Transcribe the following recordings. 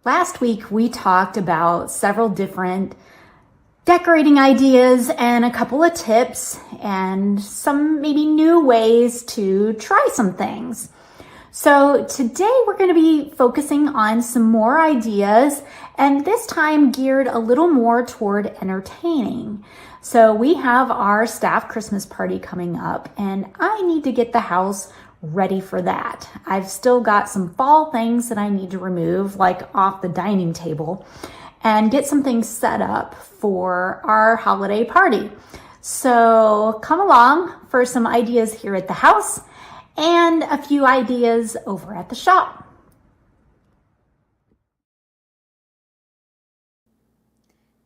Last week, we talked about several different decorating ideas and a couple of tips and some maybe new ways to try some things. So today we're going to be focusing on some more ideas, and this time geared a little more toward entertaining. So we have our staff Christmas party coming up, and I need to get the house ready for that. I've still got some fall things that I need to remove, like off the dining table, and get some things set up for our holiday party. So come along for some ideas here at the house and a few ideas over at the shop.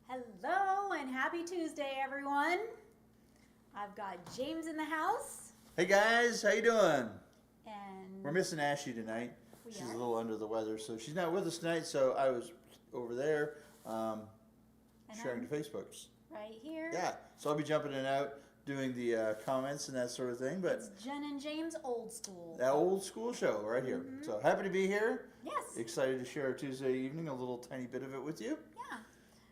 Hello and happy Tuesday, everyone. I've got James in the house. Hey guys, how you doing? And we're missing Ashley tonight. She's a little under the weather, so she's not with us tonight. So I was over there sharing to Facebook. Right here. Yeah, so I'll be jumping in and out, doing the comments and that sort of thing. But it's Jen and James old school. That old school show right here. Mm-hmm. So happy to be here. Yes. Excited to share Tuesday evening, a little tiny bit of it with you. Yeah.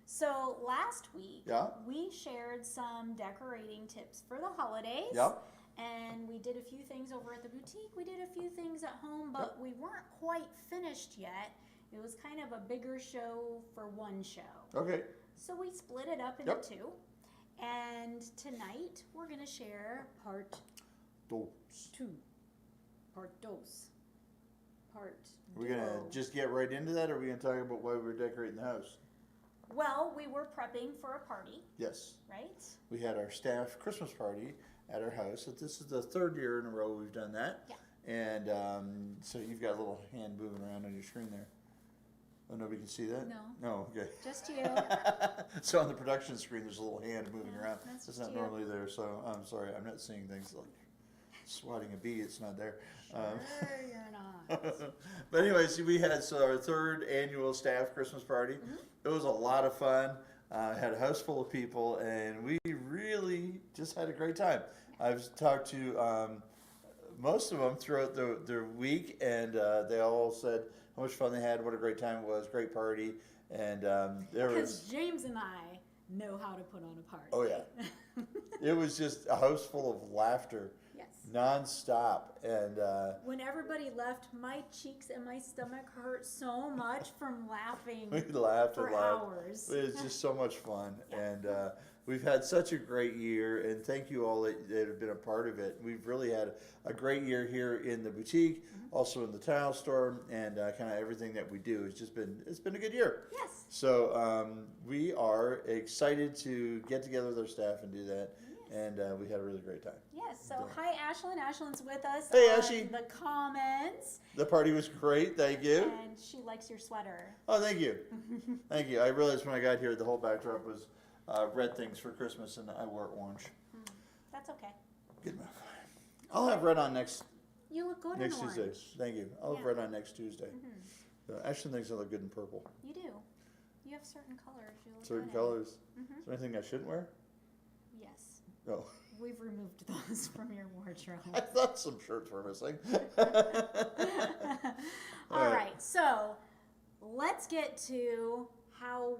So last week, we shared some decorating tips for the holidays. Yep. And we did a few things over at the boutique. We did a few things at home, but we weren't quite finished yet. It was kind of a bigger show for one show. Okay. So we split it up into two. And tonight we're going to share part two. Part dos. Part We're going to just get right into that, or are we going to talk about why we're decorating the house? Well, we were prepping for a party. Yes. Right? We had our staff Christmas party at our house. This is the third year in a row we've done that. Yeah. And so you've got a little hand moving around on your screen there. Oh, nobody can see that? No. No, okay. Just you. So on the production screen, there's a little hand moving around. It's not normally there, so I'm sorry. I'm not seeing things like swatting a bee. It's not there. Sure, you're not. But anyways, we had our third annual staff Christmas party. Mm-hmm. It was a lot of fun. Had a house full of people, and we really just had a great time. I've talked to most of them throughout the week, and they all said how much fun they had, what a great time it was, great party, and because James and I know how to put on a party. Oh yeah, it was just a house full of laughter. Yes. Non-stop, and when everybody left, my cheeks and my stomach hurt so much from laughing. We laughed for hours. It was just so much fun, and we've had such a great year. And thank you all that have been a part of it. We've really had a great year here in the boutique, also in the tile store, and kind of everything that we do. It's been a good year. Yes. So we are excited to get together with our staff and do that. And we had a really great time. Yes, so hi Ashlyn. Ashlyn's with us. Hey Ashley. The comments. The party was great, thank you. And she likes your sweater. Oh, thank you. Thank you. I realized when I got here the whole backdrop was red things for Christmas, and I wore orange. That's okay. Good enough. I'll have red on next You look good next in Tuesday. orange. Thank you. I'll have red on next Tuesday. Ashley thinks I look good in purple. You do. You have certain colors. You look Certain good colors. Is there anything I shouldn't wear? Yes. No. We've removed those from your wardrobe. I thought some shirts were missing. All right, so let's get to how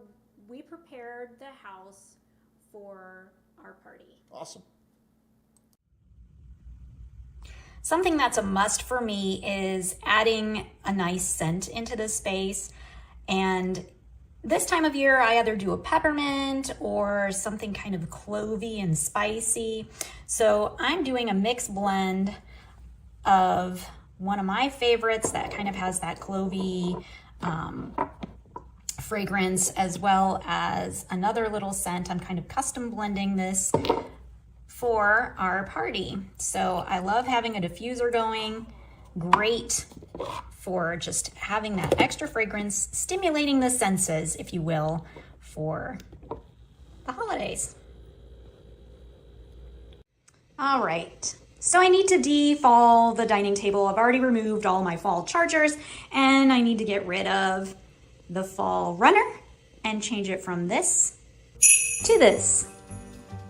we prepared the house for our party. Awesome. Something that's a must for me is adding a nice scent into the space. And this time of year, I either do a peppermint or something kind of clovey and spicy. So I'm doing a mixed blend of one of my favorites that kind of has that clovey fragrance, as well as another little scent. I'm kind of custom blending this for our party. So I love having a diffuser going. Great for just having that extra fragrance, stimulating the senses, if you will, for the holidays. All right, so I need to defall the dining table. I've already removed all my fall chargers, and I need to get rid of the fall runner and change it from this to this.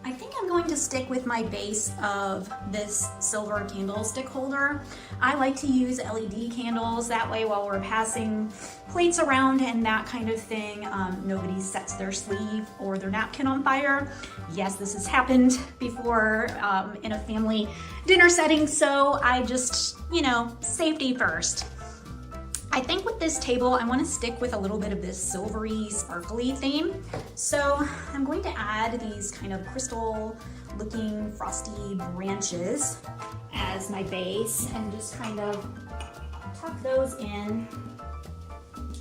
I think I'm going to stick with my base of this silver candlestick holder. I like to use LED candles, that way while we're passing plates around and that kind of thing, nobody sets their sleeve or their napkin on fire. Yes, this has happened before in a family dinner setting, so I just, you know, safety first. I think with this table, I want to stick with a little bit of this silvery, sparkly theme. So I'm going to add these kind of crystal looking frosty branches as my base and just kind of tuck those in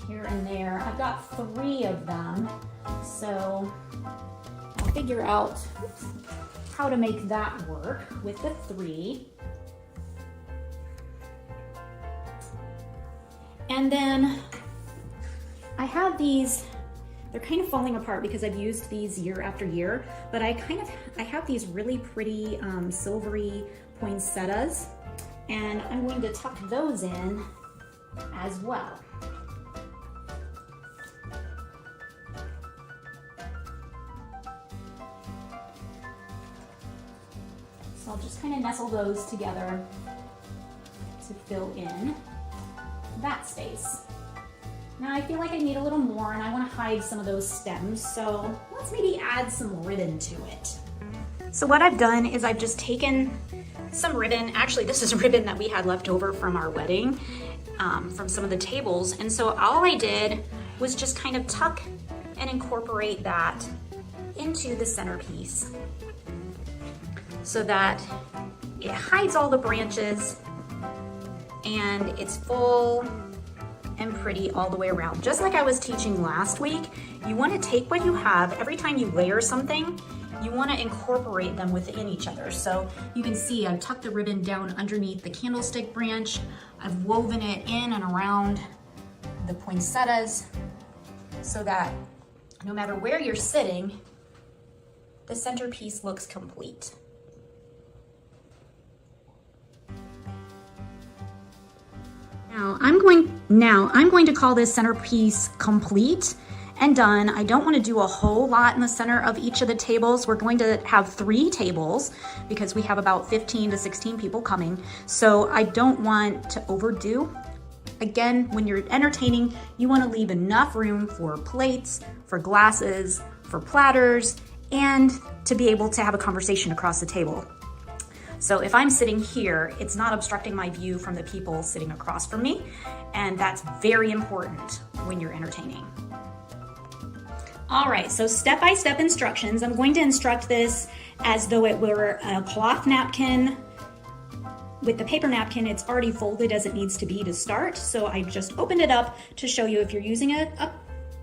here and there. I've got 3 of them, so I'll figure out how to make that work with the 3. And then I have these, they're kind of falling apart because I've used these year after year, but I have these really pretty silvery poinsettias, and I'm going to tuck those in as well. So I'll just kind of nestle those together to fill in that space. Now I feel like I need a little more and I want to hide some of those stems, so let's maybe add some ribbon to it. So what I've done is I've just taken some ribbon. Actually, this is ribbon that we had left over from our wedding, from some of the tables, and so all I did was just kind of tuck and incorporate that into the centerpiece so that it hides all the branches and it's full and pretty all the way around. Just like I was teaching last week, you want to take what you have. Every time you layer something, you want to incorporate them within each other. So you can see I've tucked the ribbon down underneath the candlestick branch. I've woven it in and around the poinsettias so that no matter where you're sitting, the centerpiece looks complete. Now I'm going to call this centerpiece complete and done. I don't want to do a whole lot in the center of each of the tables. We're going to have 3 tables because we have about 15 to 16 people coming. So I don't want to overdo. Again, when you're entertaining, you want to leave enough room for plates, for glasses, for platters, and to be able to have a conversation across the table. So if I'm sitting here, it's not obstructing my view from the people sitting across from me, and that's very important when you're entertaining. All right, so step-by-step instructions. I'm going to instruct this as though it were a cloth napkin. With the paper napkin, it's already folded as it needs to be to start, so I just opened it up to show you if you're using a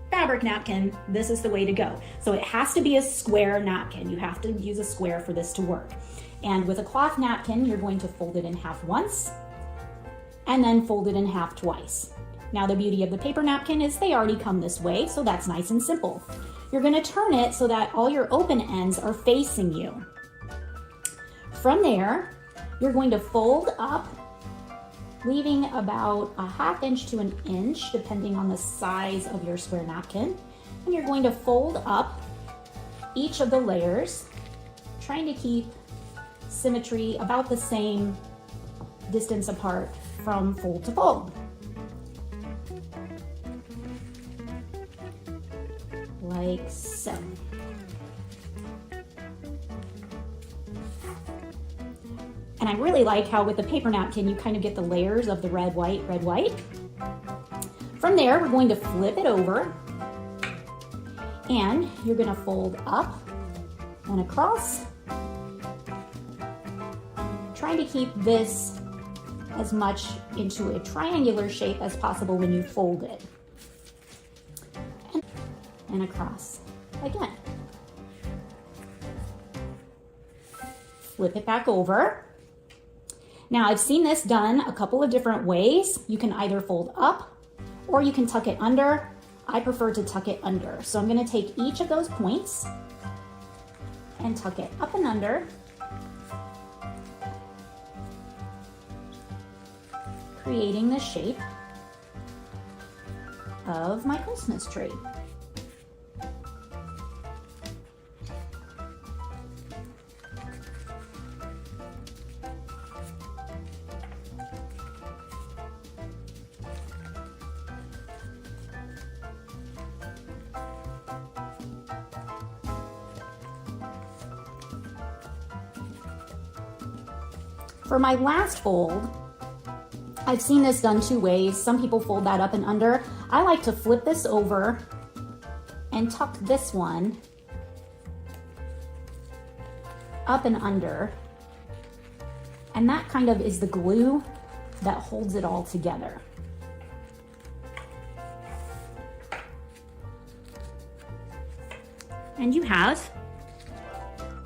fabric napkin, this is the way to go. So it has to be a square napkin. You have to use a square for this to work. And with a cloth napkin, you're going to fold it in half once and then fold it in half twice. Now the beauty of the paper napkin is they already come this way, so that's nice and simple. You're going to turn it so that all your open ends are facing you. From there, you're going to fold up, leaving about a ½ inch to an inch, depending on the size of your square napkin. And you're going to fold up each of the layers, trying to keep symmetry about the same distance apart from fold to fold. Like so. And I really like how with the paper napkin you kind of get the layers of the red, white, red, white. From there, we're going to flip it over and you're going to fold up and across, trying to keep this as much into a triangular shape as possible when you fold it. And across again. Flip it back over. Now I've seen this done a couple of different ways. You can either fold up or you can tuck it under. I prefer to tuck it under. So I'm going to take each of those points and tuck it up and under, creating the shape of my Christmas tree. For my last fold, I've seen this done two ways. Some people fold that up and under. I like to flip this over and tuck this one up and under. And that kind of is the glue that holds it all together. And you have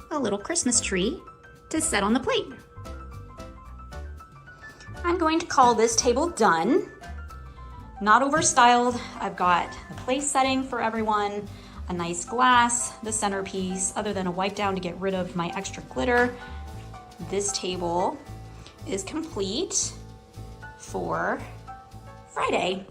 a little Christmas tree to set on the plate. I'm going to call this table done. Not overstyled. I've got a place setting for everyone, a nice glass, the centerpiece, other than a wipe down to get rid of my extra glitter. This table is complete for Friday.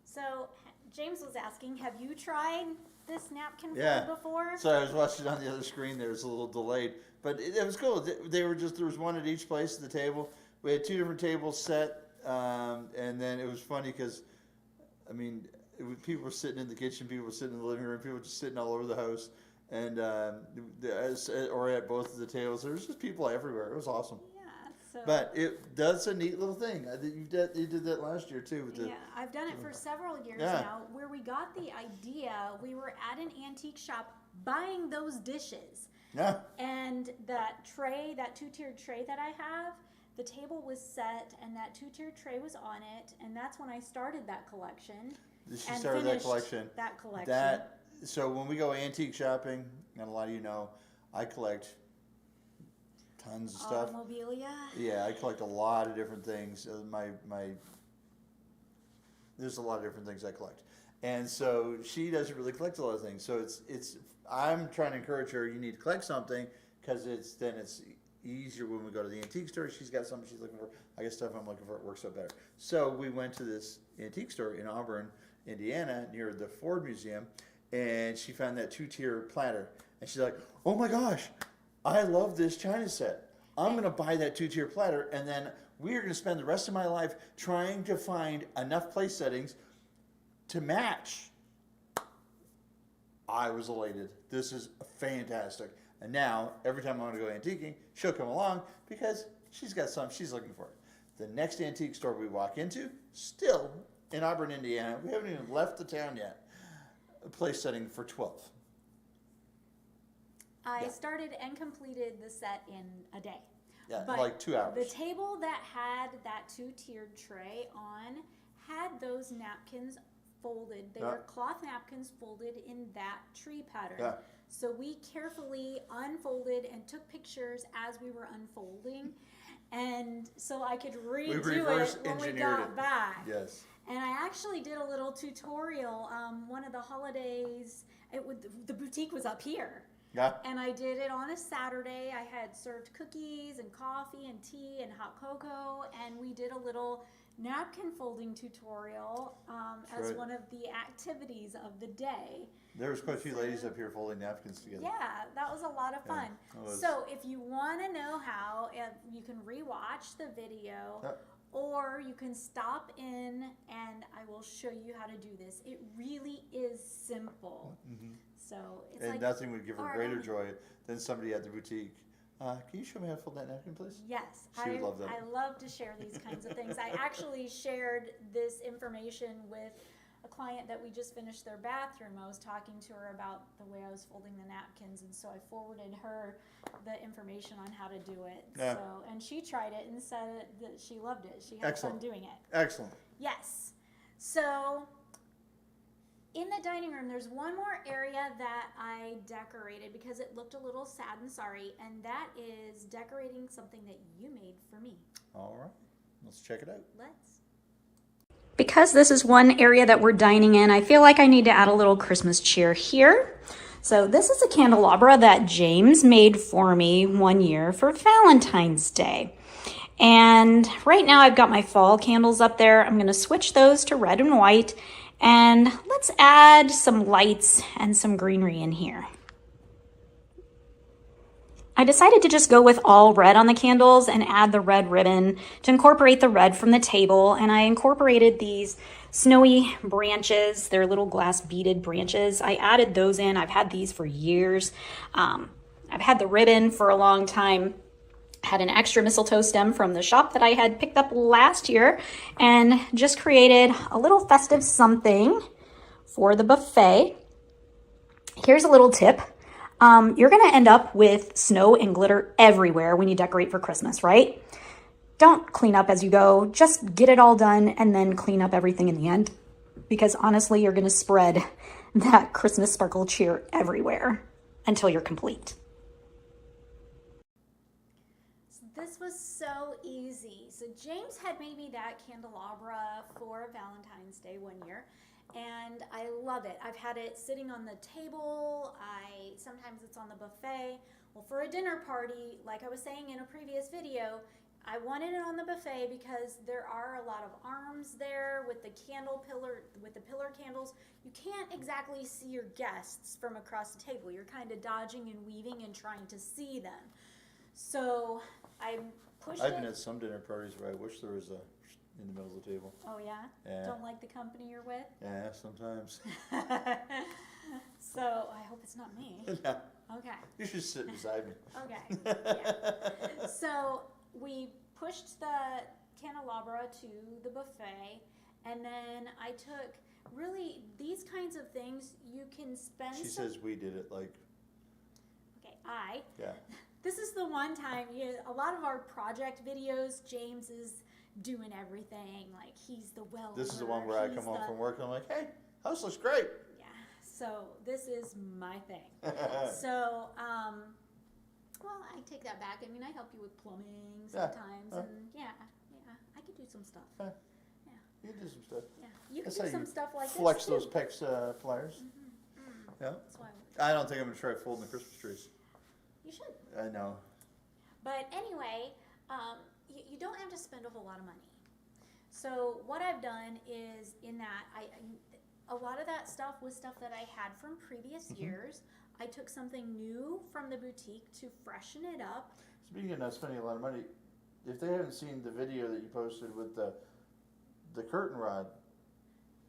So James was asking, have you tried this napkin fold before? So I was watching on the other screen. There was a little delayed, but it was cool. They were just, there was one at each place at the table. We had two different tables set, and then it was funny because, I mean, people were sitting in the kitchen, people were sitting in the living room, people were just sitting all over the house, and or at both of the tables. There was just people everywhere. It was awesome. So, but that's a neat little thing. You did that last year too. With I've done it for several years now. Where we got the idea, we were at an antique shop buying those dishes. Yeah. And that tray, that two-tiered tray that I have, the table was set and that two-tiered tray was on it, and that's when I started that collection. She started that collection. So when we go antique shopping, and a lot of you know, I collect tons of stuff. Automobilia. Yeah, I collect a lot of different things. There's a lot of different things I collect, and so she doesn't really collect a lot of things. So it's I'm trying to encourage her. You need to collect something because it's easier when we go to the antique store. She's got something she's looking for. I got stuff I'm looking for. It works out better. So we went to this antique store in Auburn, Indiana, near the Ford Museum, and she found that two-tier platter, and she's like, "Oh my gosh, I love this china set. I'm going to buy that two-tier platter, and then we are going to spend the rest of my life trying to find enough place settings to match." I was elated. This is fantastic. And now, every time I want to go antiquing, she'll come along because she's got something she's looking for. The next antique store we walk into, still in Auburn, Indiana, we haven't even left the town yet, a place setting for 12. I started and completed the set in a day. Yeah, like 2 hours. The table that had that two-tiered tray on had those napkins folded. They were cloth napkins folded in that tree pattern. Yeah. So we carefully unfolded and took pictures as we were unfolding, and so I could redo it when we got back. Yes. And I actually did a little tutorial. One of the holidays, the boutique was up here. Yeah. And I did it on a Saturday. I had served cookies and coffee and tea and hot cocoa, and we did a little napkin folding tutorial as one of the activities of the day. There was quite a few ladies up here folding napkins together. Yeah, that was a lot of fun. So if you want to know how, you can rewatch the video, or you can stop in and I will show you how to do this. It really is simple. Mm-hmm. So it's and nothing would give her greater joy than somebody at the boutique. Can you show me how to fold that napkin, please? Yes. She would love that. I love to share these kinds of things. I actually shared this information with a client that we just finished their bathroom. I was talking to her about the way I was folding the napkins, and so I forwarded her the information on how to do it. Yeah. So, and she tried it and said that she loved it. She had fun doing it. Excellent. Yes. So in the dining room, there's one more area that I decorated because it looked a little sad and sorry, and that is decorating something that you made for me. All right. Let's check it out. Let's. Because this is one area that we're dining in, I feel like I need to add a little Christmas cheer here. So this is a candelabra that James made for me one year for Valentine's Day. And right now I've got my fall candles up there. I'm going to switch those to red and white. And let's add some lights and some greenery in here. I decided to just go with all red on the candles and add the red ribbon to incorporate the red from the table. And I incorporated these snowy branches. They're little glass beaded branches. I added those in. I've had these for years. I I've had the ribbon for a long time. Had an extra mistletoe stem from the shop that I had picked up last year and just created a little festive something for the buffet. Here's a little tip. You're gonna end up with snow and glitter everywhere when you decorate for Christmas, right? Don't clean up as you go, just get it all done and then clean up everything in the end. Because honestly, you're gonna spread that Christmas sparkle cheer everywhere until you're complete. This was so easy. So James had made me that candelabra for Valentine's Day one year, and I love it. I've had it sitting on the table. Sometimes it's on the buffet. Well, for a dinner party, like I was saying in a previous video, I wanted it on the buffet because there are a lot of arms there with the pillar candles. You can't exactly see your guests from across the table. You're kind of dodging and weaving and trying to see them. So I pushed I've it. been at some dinner parties where I wish there was a in the middle of the table. Oh yeah? Yeah. Don't like the company you're with? Yeah, sometimes. So I hope it's not me. No, Okay. you should sit beside me. Okay. Yeah. So we pushed the candelabra to the buffet, and then I took really these kinds of things you can spend. She says we did it like. Okay, Yeah. This is the one time, a lot of our project videos, James is doing everything. Like, he's the welder. This is the one where I come home from work and I'm like, hey, house looks great. Yeah, so this is my thing. So, well, I take that back. I mean, I help you with plumbing sometimes. And yeah, I could do some stuff. Yeah. Yeah. You can do some stuff. Yeah, you can That's do how some you stuff like Flex this, those PEX flyers. Yeah. That's why I don't think I'm going to try folding the Christmas trees. you should. I know. But anyway, you don't have to spend a whole lot of money. So what I've done is in that, a lot of that stuff was stuff that I had from previous years. I took something new from the boutique to freshen it up. Speaking of not spending a lot of money, if they haven't seen the video that you posted with the curtain rod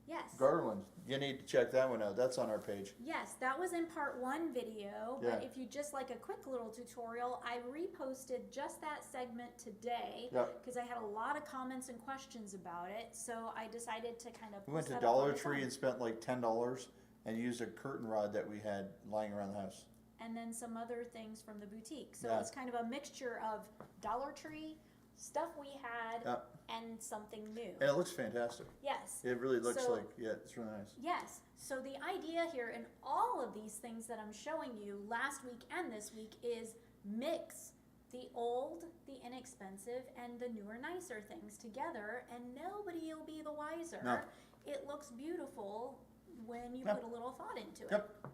Yes. garland, you need to check that one out. That's on our page. Yes, that was in part 1 video. Yeah. But if you just like a quick little tutorial, I reposted just that segment today because I had a lot of comments and questions about it. So I decided to kind of. We went to Dollar Tree and spent like $10 and used a curtain rod that we had lying around the house. And then some other things from the boutique. So Yeah. it's kind of a mixture of Dollar Tree, stuff we had, and something new. And it looks fantastic. Yes. It really looks So- like, it's really nice. Yes. So the idea here in all of these things that I'm showing you last week and this week is mix the old, the inexpensive, and the newer, nicer things together, and nobody will be the wiser. No. It looks beautiful when you Yep. put a little thought into it. Yep.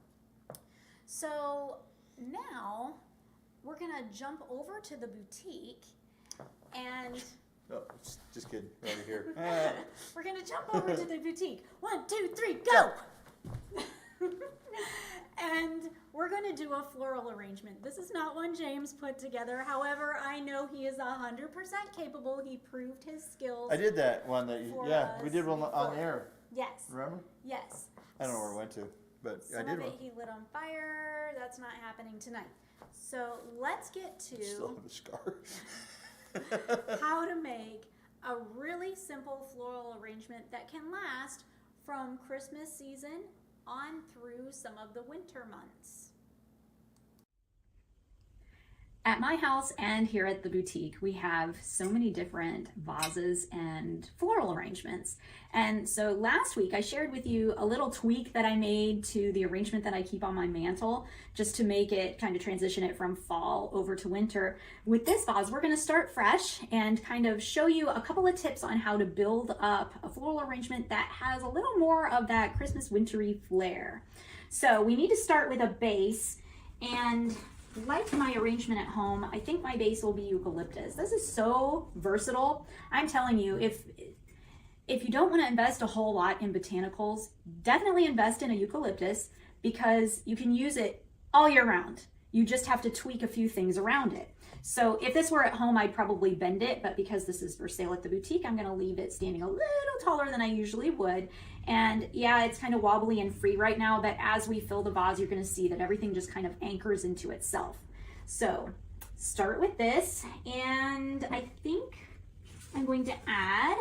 So now we're gonna jump over to the boutique and Oh, just kidding. Right here. we're gonna jump over to the boutique. 1, 2, 3, go! And we're gonna do a floral arrangement. This is not one James put together. However, I know he is 100% capable. He proved his skills. I did that one that For we us did one on before. air. Yes. Remember? Yes. I don't know where it went to, but I Some did of one. it he lit on fire. That's not happening tonight. So let's get Still to have a scar. how to make a really simple floral arrangement that can last from Christmas season on through some of the winter months. At my house and here at the boutique, we have so many different vases and floral arrangements. And so last week I shared with you a little tweak that I made to the arrangement that I keep on my mantle, just to make it kind of transition it from fall over to winter. With this vase, we're going to start fresh and kind of show you a couple of tips on how to build up a floral arrangement that has a little more of that Christmas wintry flair. So we need to start with a base, and like my arrangement at home, I think my base will be eucalyptus. This is so versatile. I'm telling you, if you don't want to invest a whole lot in botanicals, definitely invest in a eucalyptus because you can use it all year round. You just have to tweak a few things around it. So if this were at home, I'd probably bend it, but because this is for sale at the boutique, I'm going to leave it standing a little taller than I usually would. And yeah, it's kind of wobbly and free right now, but as we fill the vase, you're going to see that everything just kind of anchors into itself. So start with this, and I think I'm going to add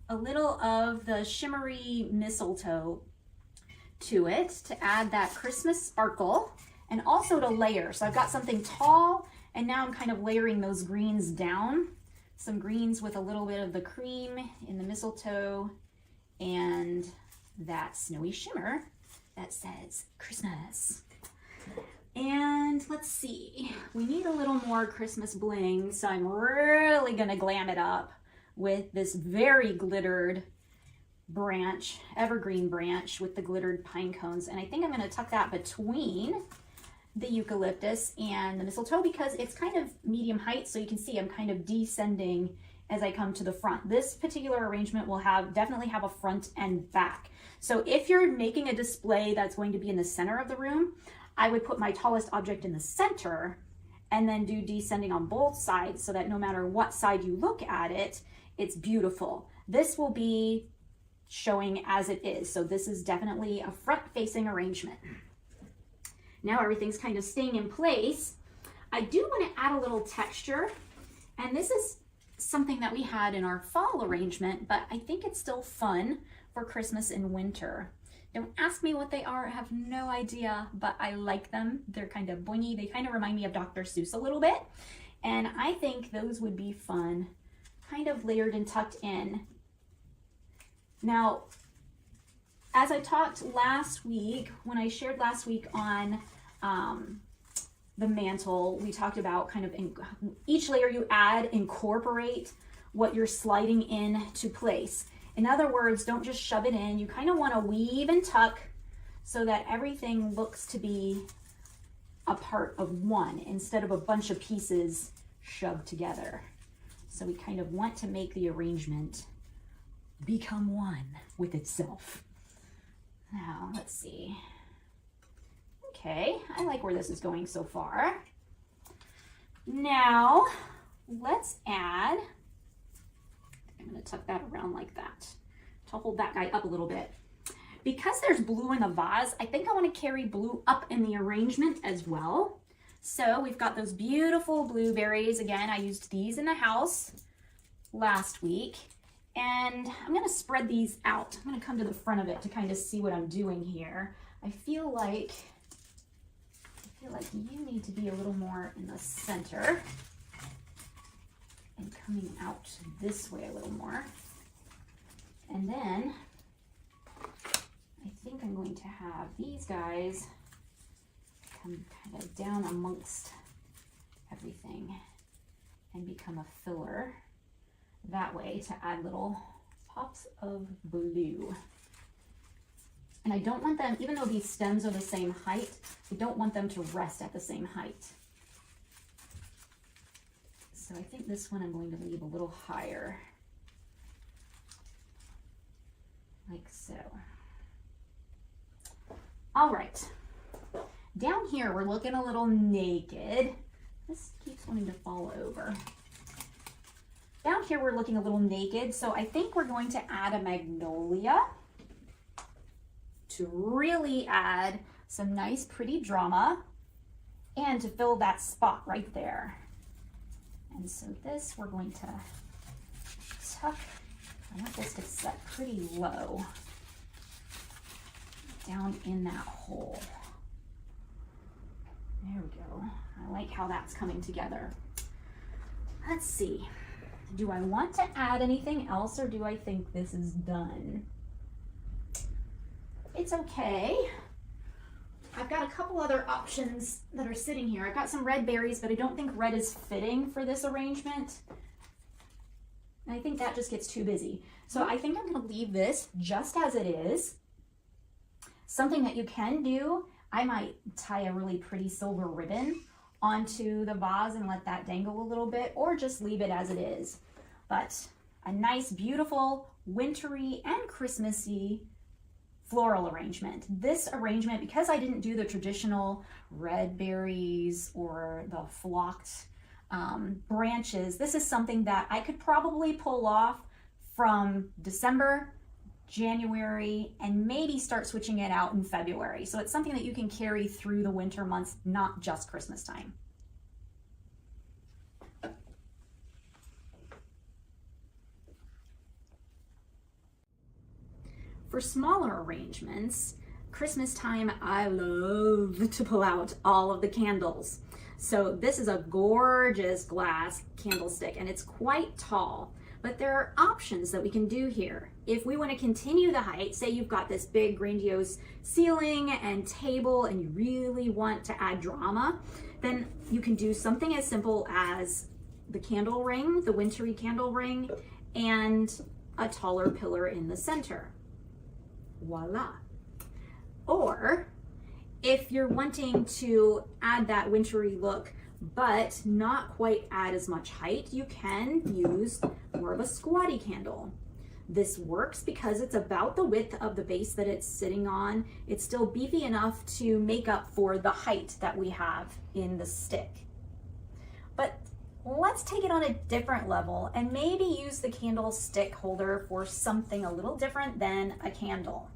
a little of the shimmery mistletoe to it to add that Christmas sparkle and also to layer. So I've got something tall, and now I'm kind of layering those greens down. Some greens with a little bit of the cream in the mistletoe and that snowy shimmer that says Christmas. And let's see, we need a little more Christmas bling, so I'm really gonna glam it up with this very glittered branch, evergreen branch with the glittered pine cones. And I think I'm gonna tuck that between the eucalyptus and the mistletoe because it's kind of medium height, so you can see I'm kind of descending as I come to the front. This particular arrangement will definitely have a front and back. So if you're making a display that's going to be in the center of the room, I would put my tallest object in the center and then do descending on both sides so that no matter what side you look at it, it's beautiful. This will be showing as it is. So this is definitely a front-facing arrangement. Now everything's kind of staying in place. I do want to add a little texture, and this is something that we had in our fall arrangement, but I think it's still fun for Christmas and winter. Don't ask me what they are, I have no idea, but I like them. They're kind of boingy. They kind of remind me of Dr. Seuss a little bit, and I think those would be fun, kind of layered and tucked in. Now, as I talked last week, when I shared last week on the mantle, we talked about kind of each layer you add, incorporate what you're sliding in to place. In other words, don't just shove it in. You kind of want to weave and tuck so that everything looks to be a part of one instead of a bunch of pieces shoved together. So we kind of want to make the arrangement become one with itself. Now, let's see. Okay, I like where this is going so far. Now, let's add, I'm going to tuck that around like that to hold that guy up a little bit. Because there's blue in the vase, I think I want to carry blue up in the arrangement as well. So we've got those beautiful blueberries. Again, I used these in the house last week. And I'm going to spread these out. I'm going to come to the front of it to kind of see what I'm doing here. I feel like you need to be a little more in the center and coming out this way a little more. And then I think I'm going to have these guys come kind of down amongst everything and become a filler that way to add little pops of blue. And I don't want them, even though these stems are the same height, I don't want them to rest at the same height. So I think this one I'm going to leave a little higher, like so. All right, down here we're looking a little naked. This keeps wanting to fall over. Down here we're looking a little naked, so I think we're going to add a magnolia to really add some nice pretty drama and to fill that spot right there. And so this we're going to tuck, I want this to set pretty low down in that hole. There we go. I like how that's coming together. Let's see. Do I want to add anything else, or do I think this is done? It's okay. I've got a couple other options that are sitting here. I've got some red berries, but I don't think red is fitting for this arrangement. And I think that just gets too busy. So I think I'm going to leave this just as it is. Something that you can do, I might tie a really pretty silver ribbon onto the vase and let that dangle a little bit, or just leave it as it is. But a nice, beautiful, wintry and Christmassy floral arrangement. This arrangement, because I didn't do the traditional red berries or the flocked branches, this is something that I could probably pull off from December January, and maybe start switching it out in February. So it's something that you can carry through the winter months, not just Christmas time. For smaller arrangements, Christmas time, I love to pull out all of the candles. So this is a gorgeous glass candlestick and it's quite tall, but there are options that we can do here. If we want to continue the height, say you've got this big grandiose ceiling and table and you really want to add drama, then you can do something as simple as the candle ring, the wintry candle ring, and a taller pillar in the center. Voila. Or if you're wanting to add that wintry look but not quite add as much height, you can use more of a squatty candle. This works because it's about the width of the base that it's sitting on. It's still beefy enough to make up for the height that we have in the stick. But let's take it on a different level and maybe use the candlestick holder for something a little different than a candle.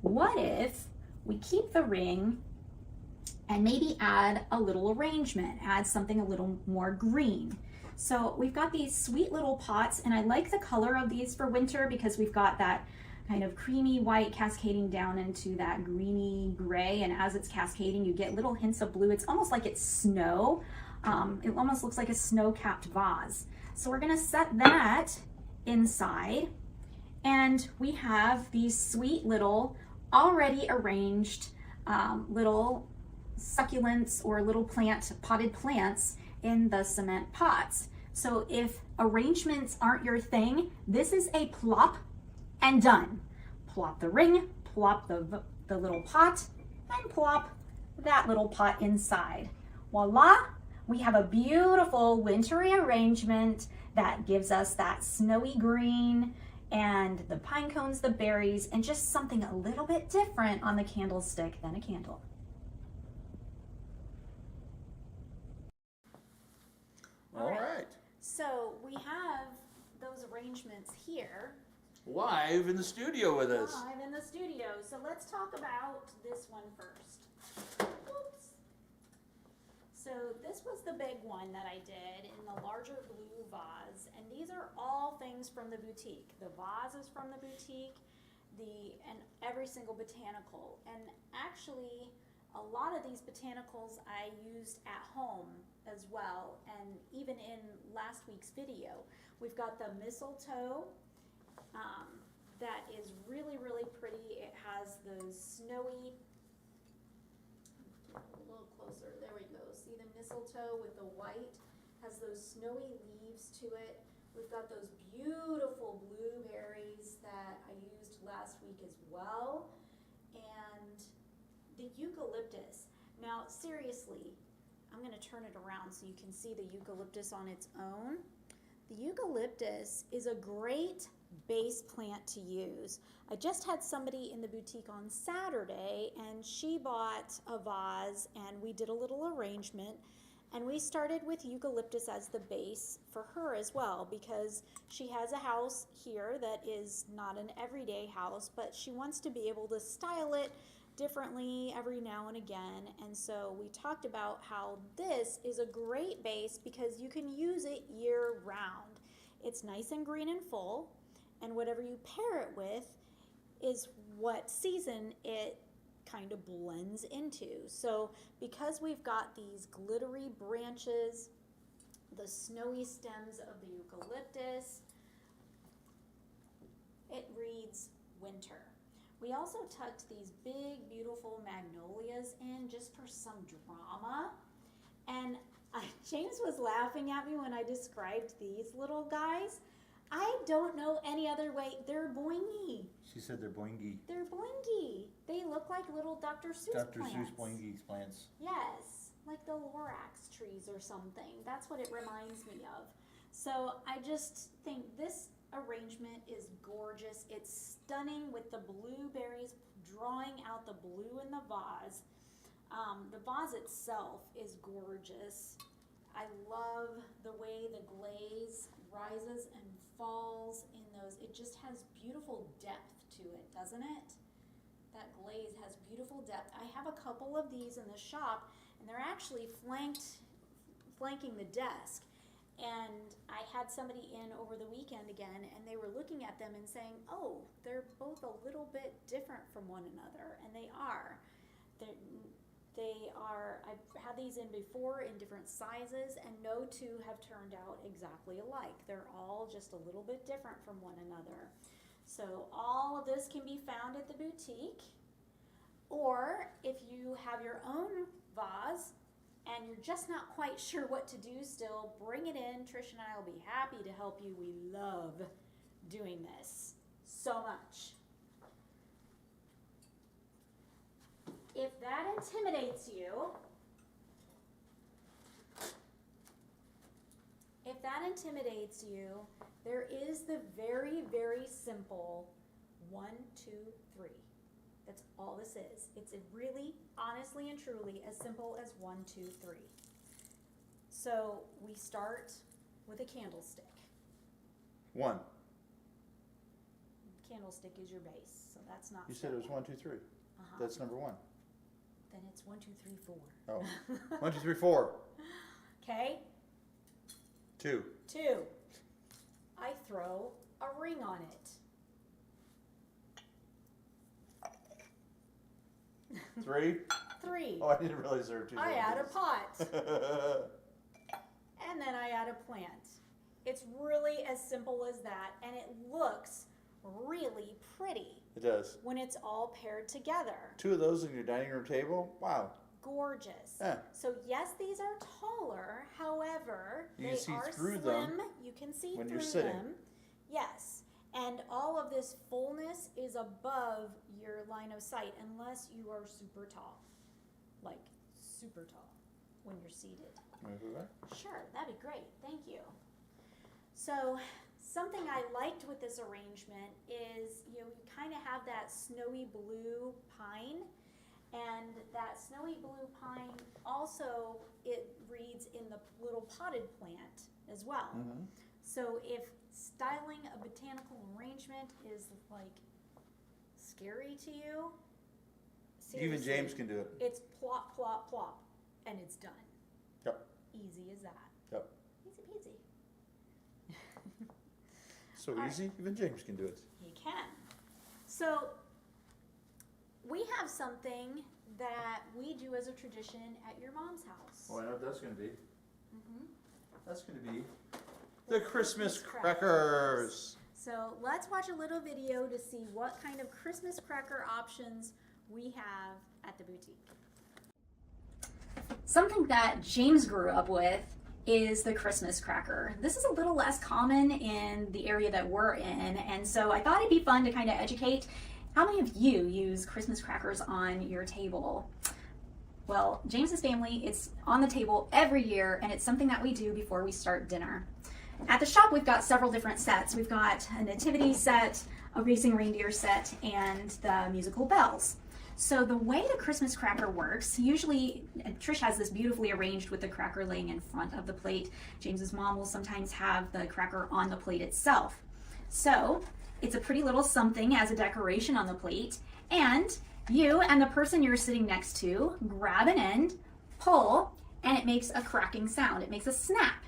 What if we keep the ring and maybe add a little arrangement, add something a little more green? So we've got these sweet little pots, and I like the color of these for winter because we've got that kind of creamy white cascading down into that greeny gray, and as it's cascading you get little hints of blue. It's almost like it's snow. It almost looks like a snow-capped vase. So we're gonna set that inside, and we have these sweet little already arranged little succulents or little potted plants in the cement pots. So if arrangements aren't your thing, this is a plop and done. Plop the ring, plop the little pot, and plop that little pot inside. Voila, we have a beautiful wintry arrangement that gives us that snowy green and the pine cones, the berries, and just something a little bit different on the candlestick than a candle. All right. So we have those arrangements here. Live in the studio with us. Live in the studio. So let's talk about this one first. Oops. So this was the big one that I did in the larger blue vase, and these are all things from the boutique. The vase is from the boutique, and every single botanical. And actually, a lot of these botanicals I used at home as well, and even in last week's video. We've got the mistletoe that is really, really pretty. It has those snowy, a little closer, there we go. See the mistletoe with the white, has those snowy leaves to it. We've got those beautiful blueberries that I used last week as well. And the eucalyptus. Now, seriously, I'm going to turn it around so you can see the eucalyptus on its own. The eucalyptus is a great base plant to use. I just had somebody in the boutique on Saturday, and she bought a vase, and we did a little arrangement, and we started with eucalyptus as the base for her as well, because she has a house here that is not an everyday house, but she wants to be able to style it differently every now and again. And so we talked about how this is a great base because you can use it year round. It's nice and green and full, and whatever you pair it with is what season it kind of blends into. So because we've got these glittery branches, the snowy stems of the eucalyptus, it reads winter. We also tucked these big, beautiful magnolias in just for some drama. And James was laughing at me when I described these little guys. I don't know any other way. They're boingy. She said they're boingy. They're boingy. They look like little Dr. Seuss plants. Dr. Seuss boingy plants. Yes, like the Lorax trees or something. That's what it reminds me of. So I just think this arrangement is gorgeous. It's stunning with the blueberries drawing out the blue in the vase. The vase itself is gorgeous. I love the way the glaze rises and falls in those. It just has beautiful depth to to it, doesn't it? That glaze has beautiful depth. I have a couple of these in the shop, and they're actually flanking the desk. And I had somebody in over the weekend again, and they were looking at them and saying, oh, they're both a little bit different from one another, and they are. I've had these in before in different sizes, and no two have turned out exactly alike. They're all just a little bit different from one another. So all of this can be found at the boutique, or if you have your own vase and you're just not quite sure what to do still, bring it in. Trish and I will be happy to help you. We love doing this so much. If that intimidates you, there is the very, very simple 1, 2, 3. That's all this is. It's really, honestly and truly, as simple as 1, 2, 3. So we start with a candlestick. 1. Candlestick is your base, so that's not. You said it was 1, 2, 3. That's number 1. Then it's 1, 2, 3, 4. Oh, 1, 2, 3, 4. Okay. 2. 2. I throw a ring on it. 3. 3. Oh, I didn't realize there were 2. I add a pot. And then I add a plant. It's really as simple as that, and it looks really pretty. It does. When it's all paired together. 2 of those on your dining room table? Wow. Gorgeous. Yeah. So yes, these are taller. However, You they can see are through slim. them You can see when through you're sitting. them. Yes. And all of this fullness is above your line of sight unless you are super tall. Like super tall when you're seated. Sure, that'd be great. Thank you. So something I liked with this arrangement is, you kind of have that snowy blue pine, and that snowy blue pine also, it reads in the little potted plant as well. Mm-hmm. So if styling a botanical arrangement is like scary to you, Even seriously, James can do it. it's plop, plop, plop, and it's done. Yep. Easy as that. Yep. Easy peasy. So All easy, even James can do it. You can. So we have something that we do as a tradition at your mom's house. Oh, I know what that's going to be. Mm-hmm. That's going to be the Christmas crackers. crackers. So let's watch a little video to see what kind of Christmas cracker options we have at the boutique. Something that James grew up with is the Christmas cracker. This is a little less common in the area that we're in, and so I thought it'd be fun to kind of educate. How many of you use Christmas crackers on your table? Well, James's family, it's on the table every year, and it's something that we do before we start dinner. At the shop, we've got several different sets. We've got a nativity set, a racing reindeer set, and the musical bells. So the way the Christmas cracker works, usually Trish has this beautifully arranged with the cracker laying in front of the plate. James's mom will sometimes have the cracker on the plate itself. So it's a pretty little something as a decoration on the plate, and you and the person you're sitting next to grab an end, pull, and it makes a cracking sound. It makes a snap.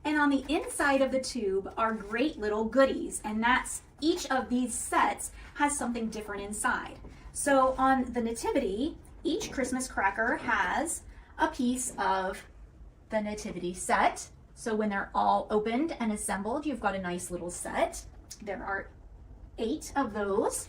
And on the inside of the tube are great little goodies, and that's each of these sets has something different inside. So on the nativity, each Christmas cracker has a piece of the nativity set. So when they're all opened and assembled, you've got a nice little set. There are 8 of those.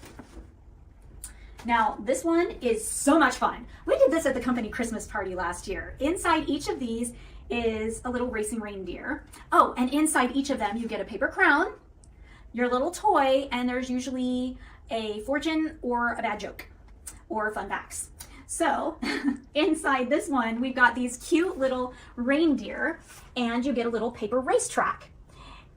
Now, this one is so much fun. We did this at the company Christmas party last year. Inside each of these is a little racing reindeer. Oh, and inside each of them, you get a paper crown, your little toy, and there's usually a fortune or a bad joke or fun facts. So inside this one, we've got these cute little reindeer, and you get a little paper racetrack.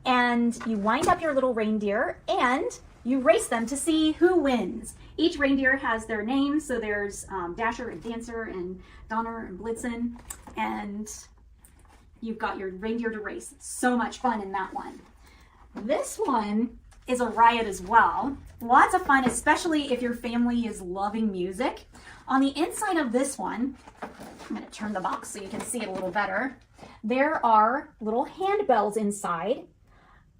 And you wind up your little reindeer and you race them to see who wins. Each reindeer has their name, so there's Dasher and Dancer and Donner and Blitzen, and you've got your reindeer to race. So much fun in that one. This one is a riot as well. Lots of fun, especially if your family is loving music. On the inside of this one, I'm going to turn the box so you can see it a little better. There are little handbells inside,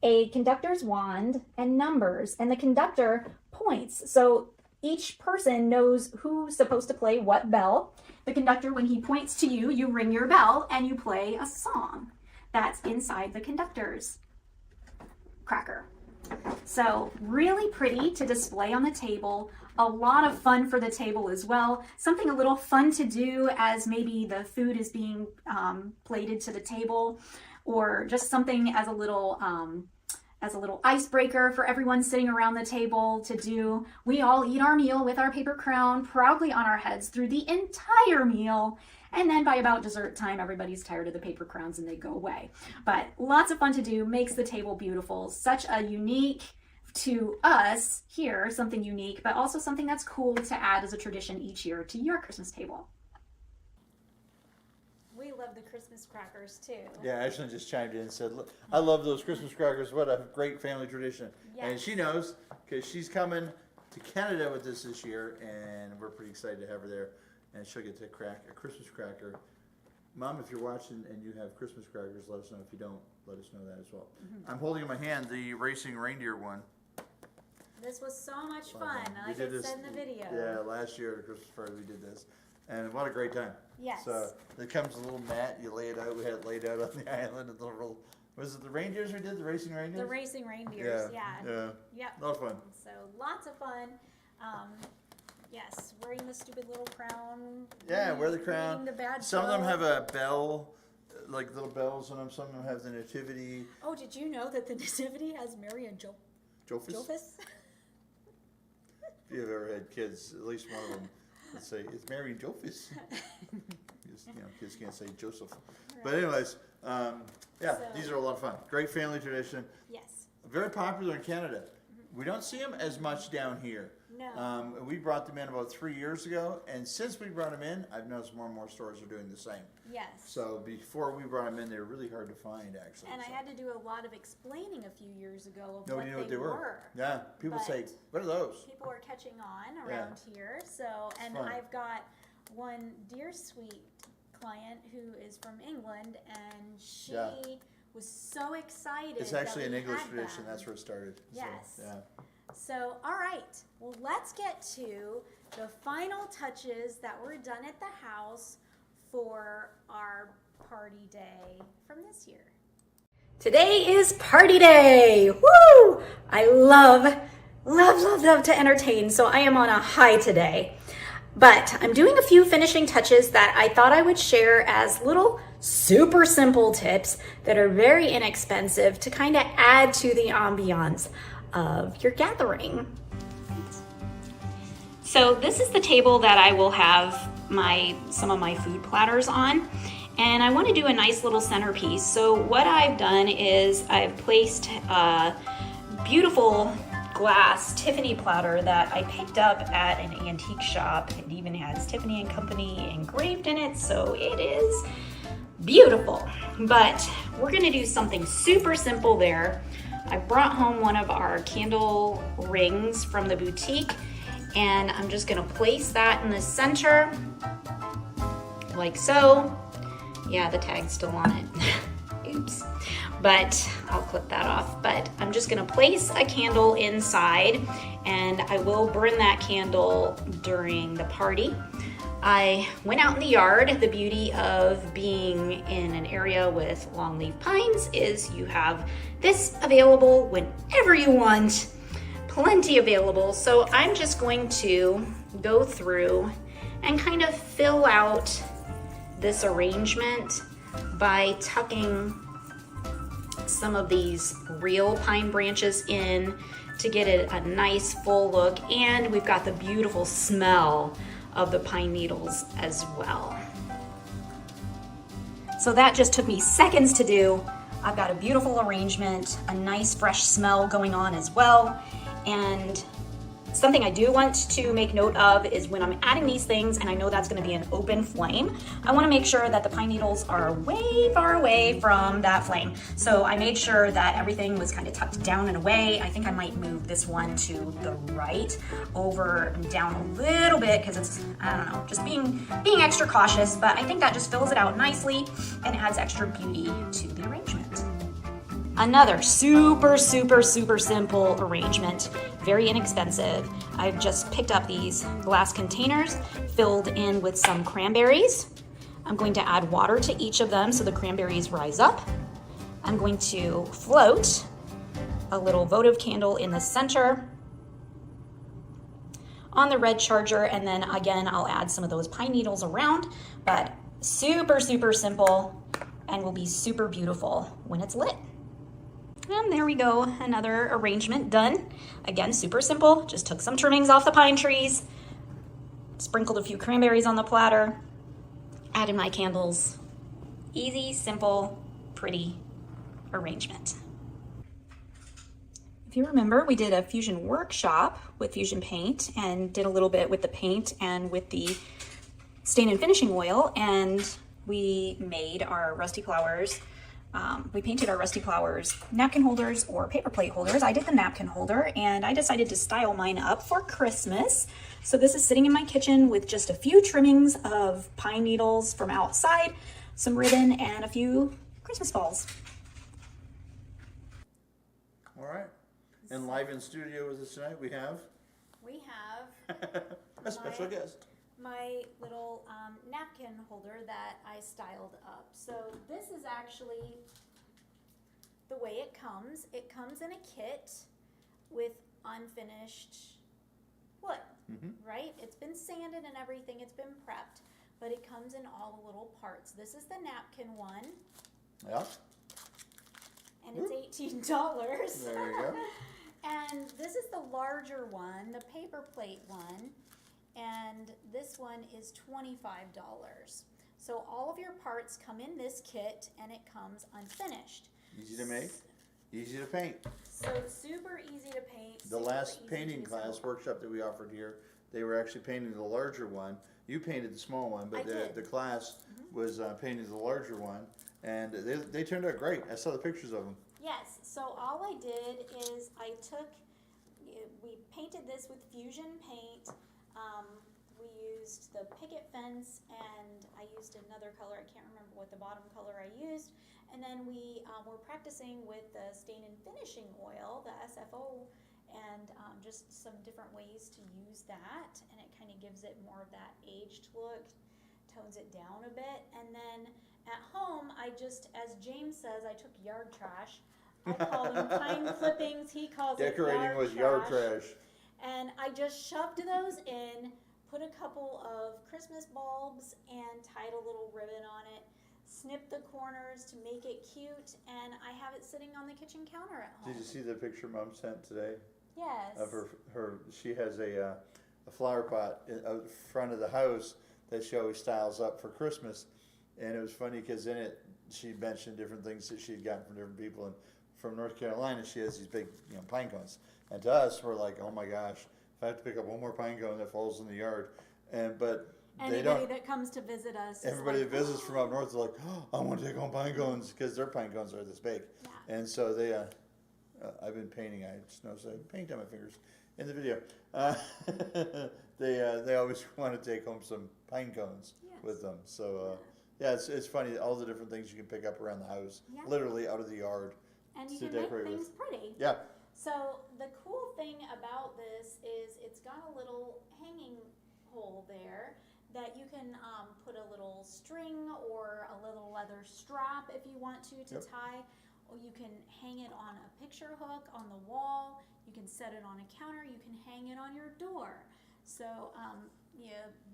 a conductor's wand, and numbers. And the conductor points. So each person knows who's supposed to play what bell. The conductor, when he points to you, you ring your bell and you play a song that's inside the conductor's cracker. So really pretty to display on the table. A lot of fun for the table as well. Something a little fun to do as maybe the food is being plated to the table, or just something as a little icebreaker for everyone sitting around the table to do. We all eat our meal with our paper crown proudly on our heads through the entire meal. And then by about dessert time, everybody's tired of the paper crowns and they go away. But lots of fun to do, makes the table beautiful. Such a unique, to us here, something unique, but also something that's cool to add as a tradition each year to your Christmas table. We love the Christmas crackers too. Yeah, Ashley just chimed in and said, "Look, I love those Christmas crackers. What a great family tradition." Yes. And she knows because she's coming to Canada with us this year, and we're pretty excited to have her there. And she'll get to crack a Christmas cracker. Mom, if you're watching and you have Christmas crackers, let us know. If you don't, let us know that as well. I'm holding in my hand the racing reindeer one. This was so much fun, We like did I this, said in the video. Yeah, last year at Christmas party we did this. And what a great time. Yes. So there comes a little mat, you lay it out. We had it laid out on the island. A little, was it the reindeers we did, the racing reindeers? The racing reindeers, yeah. Yeah. Yep. A lot of fun. So lots of fun. Yes, wearing the stupid little crown. Yeah, wear the reading crown. the bad Some of them book. have a bell, like little bells on them. Some of them have the nativity. Oh, did you know that the nativity has Mary and Jophus? Jophus? If you've ever had kids, at least one of them would say, "It's Mary and Jophus." Because, kids can't say Joseph. But anyways, yeah, So- these are a lot of fun. Great family tradition. Yes. Very popular in Canada. We don't see them as much down here. No. We brought them in about 3 years ago, and since we brought them in, I've noticed more and more stores are doing the same. Yes. So before we brought them in, they were really hard to find, actually. And I so. had to do a lot of explaining a few years ago of Nobody knew what they were. were. Yeah, people say, But "What are those?" People are catching on around here. So, and fun. I've got one dear sweet client who is from England, and she Yeah. was so excited. It's actually that an we English had tradition. them. That's where it started. Yes. So, yeah. So, all right. Well, let's get to the final touches that were done at the house for our party day from this year. Today is party day. Woo! I love to entertain, so I am on a high today. But I'm doing a few finishing touches that I thought I would share as little super simple tips that are very inexpensive to kind of add to the ambiance of your gathering. So this is the table that I will have some of my food platters on. And I want to do a nice little centerpiece. So what I've done is I've placed a beautiful glass Tiffany platter that I picked up at an antique shop. It even has Tiffany and Company engraved in it, so it is beautiful. But we're gonna do something super simple there. I brought home one of our candle rings from the boutique, and I'm just gonna place that in the center, like so. Yeah, the tag's still on it. Oops. But I'll clip that off. But I'm just gonna place a candle inside, and I will burn that candle during the party. I went out in the yard. The beauty of being in an area with longleaf pines is you have this available whenever you want, plenty available. So I'm just going to go through and kind of fill out this arrangement by tucking some of these real pine branches in to get it a nice full look, and we've got the beautiful smell of the pine needles as well. So that just took me seconds to do. I've got a beautiful arrangement, a nice fresh smell going on as well, and Something I do want to make note of is when I'm adding these things, and I know that's going to be an open flame, I want to make sure that the pine needles are way far away from that flame. So I made sure that everything was kind of tucked down and away. I think I might move this one to the right, over and down a little bit, because it's, I don't know, just being extra cautious, but I think that just fills it out nicely and adds extra beauty to the arrangement. Another super simple arrangement, very inexpensive. I've just picked up these glass containers filled in with some cranberries. I'm going to add water to each of them so the cranberries rise up. I'm going to float a little votive candle in the center on the red charger, and then again I'll add some of those pine needles around, but super simple and will be super beautiful when it's lit. And there we go, another arrangement done. Again, super simple, just took some trimmings off the pine trees, sprinkled a few cranberries on the platter, added my candles. Easy, simple, pretty arrangement. If you remember, we did a fusion workshop with fusion paint and did a little bit with the paint and with the stain and finishing oil, and we made our Rusty Flowers. We painted our Rusty Flowers napkin holders or paper plate holders. I did the napkin holder, and I decided to style mine up for Christmas. So this is sitting in my kitchen with just a few trimmings of pine needles from outside, some ribbon, and a few Christmas balls. All right. And live in studio with us tonight, we have a special guest. My little napkin holder that I styled up. So this is actually the way it comes. It comes in a kit with unfinished wood, right? It's been sanded and everything. It's been prepped, but it comes in all the little parts. This is the napkin one. Yeah. And it's $18. There you go. And this is the larger one, the paper plate one. And this one is $25. So all of your parts come in this kit, and it comes unfinished. Easy to make, easy to paint. So super easy to paint. The last painting class workshop that we offered here, they were actually painting the larger one. You painted the small one, but the class was painting the larger one, and they turned out great. I saw the pictures of them. Yes, so all I did is we painted this with fusion paint. We used the picket fence, and I used another color. I can't remember what the bottom color I used. And then we were practicing with the stain and finishing oil, the SFO, and just some different ways to use that. And it kind of gives it more of that aged look, tones it down a bit. And then at home, I just, as James says, I took yard trash. I call them pine clippings. He calls Decorating it with yard trash. And I just shoved those in, put a couple of Christmas bulbs, and tied a little ribbon on it, snipped the corners to make it cute, and I have it sitting on the kitchen counter at home. Did you see the picture Mom sent today? Yes. Of her she has a flower pot out front of the house that she always styles up for Christmas. And it was funny because in it, she mentioned different things that she'd gotten from different people. And from North Carolina, she has these big pine cones. And to us, we're like, oh my gosh, if I have to pick up one more pine cone that falls in the yard. But anybody they don't. that comes to visit us. Everybody that visits from up north is like, oh, I want to take home pine cones, because their pine cones are this big. Yeah. And so they, I've been painting. I just noticed I paint on my fingers in the video. They always want to take home some pine cones with them. So yeah, it's funny, all the different things you can pick up around the house, literally out of the yard. And you to can make decorate things with. pretty. Yeah. So the cool thing about this is it's got a little hanging hole there that you can put a little string or a little leather strap if you want to tie, or you can hang it on a picture hook on the wall. You can set it on a counter. You can hang it on your door. So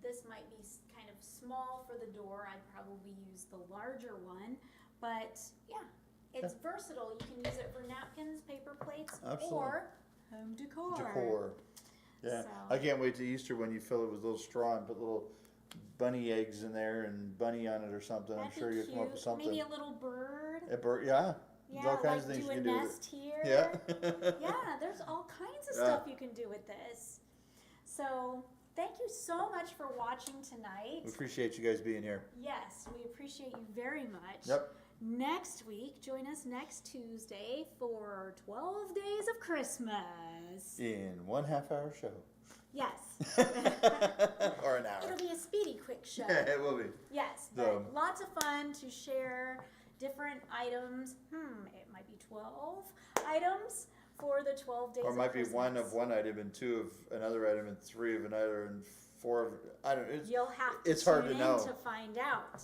this might be kind of small for the door. I'd probably use the larger one, but yeah. It's versatile. You can use it for napkins, paper plates, or home decor. Yeah. So. I can't wait to Easter when you fill it with little straw and put little bunny eggs in there and bunny on it or something. That'd I'm sure you'll come up with something. Maybe a little bird. A bird, yeah. There's all kinds of things do you can a do nest with it. here. Yeah. Yeah, there's all kinds of stuff you can do with this. So thank you so much for watching tonight. We appreciate you guys being here. Yes, we appreciate you very much. Yep. Next week, join us next Tuesday for 12 Days of Christmas. In 1/2 hour show. Yes. Or an hour. It'll be a speedy, quick show. It will be. Yes, So- but lots of fun to share different items. It might be 12 items for the 12 days Or it might of be Christmas. one of one item and two of another item and three of another and four of, I don't know. You'll have to It's hard tune to know. in to find out.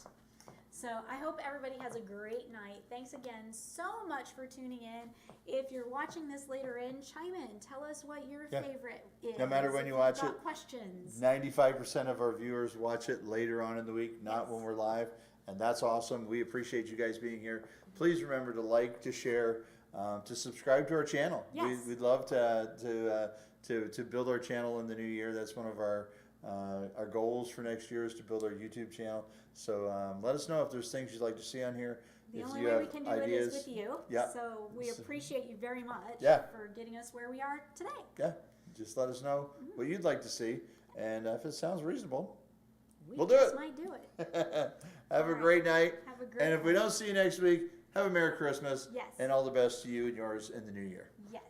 So I hope everybody has a great night. Thanks again so much for tuning in. If you're watching this later in, chime in. Tell us what your Yeah. favorite is. No matter when If you you've watch got it. questions. 95% of our viewers watch it later on in the week, not Yes. when we're live, and that's awesome. We appreciate you guys being here. Please remember to like, to share, to subscribe to our channel. Yes. We'd love to build our channel in the new year. That's one of our goals for next year is to build our YouTube channel. So let us know if there's things you'd like to see on here. The if only you way have we can do ideas. it is with you. Yeah. So we appreciate you very much Yeah. for getting us where we are today. Yeah, just let us know what you'd like to see, and if it sounds reasonable, We We'll do just it. might do it. have a right. great night. Have a great And if we night. don't see you next week, have a Merry Christmas. Yes. And all the best to you and yours in the new year. Yes.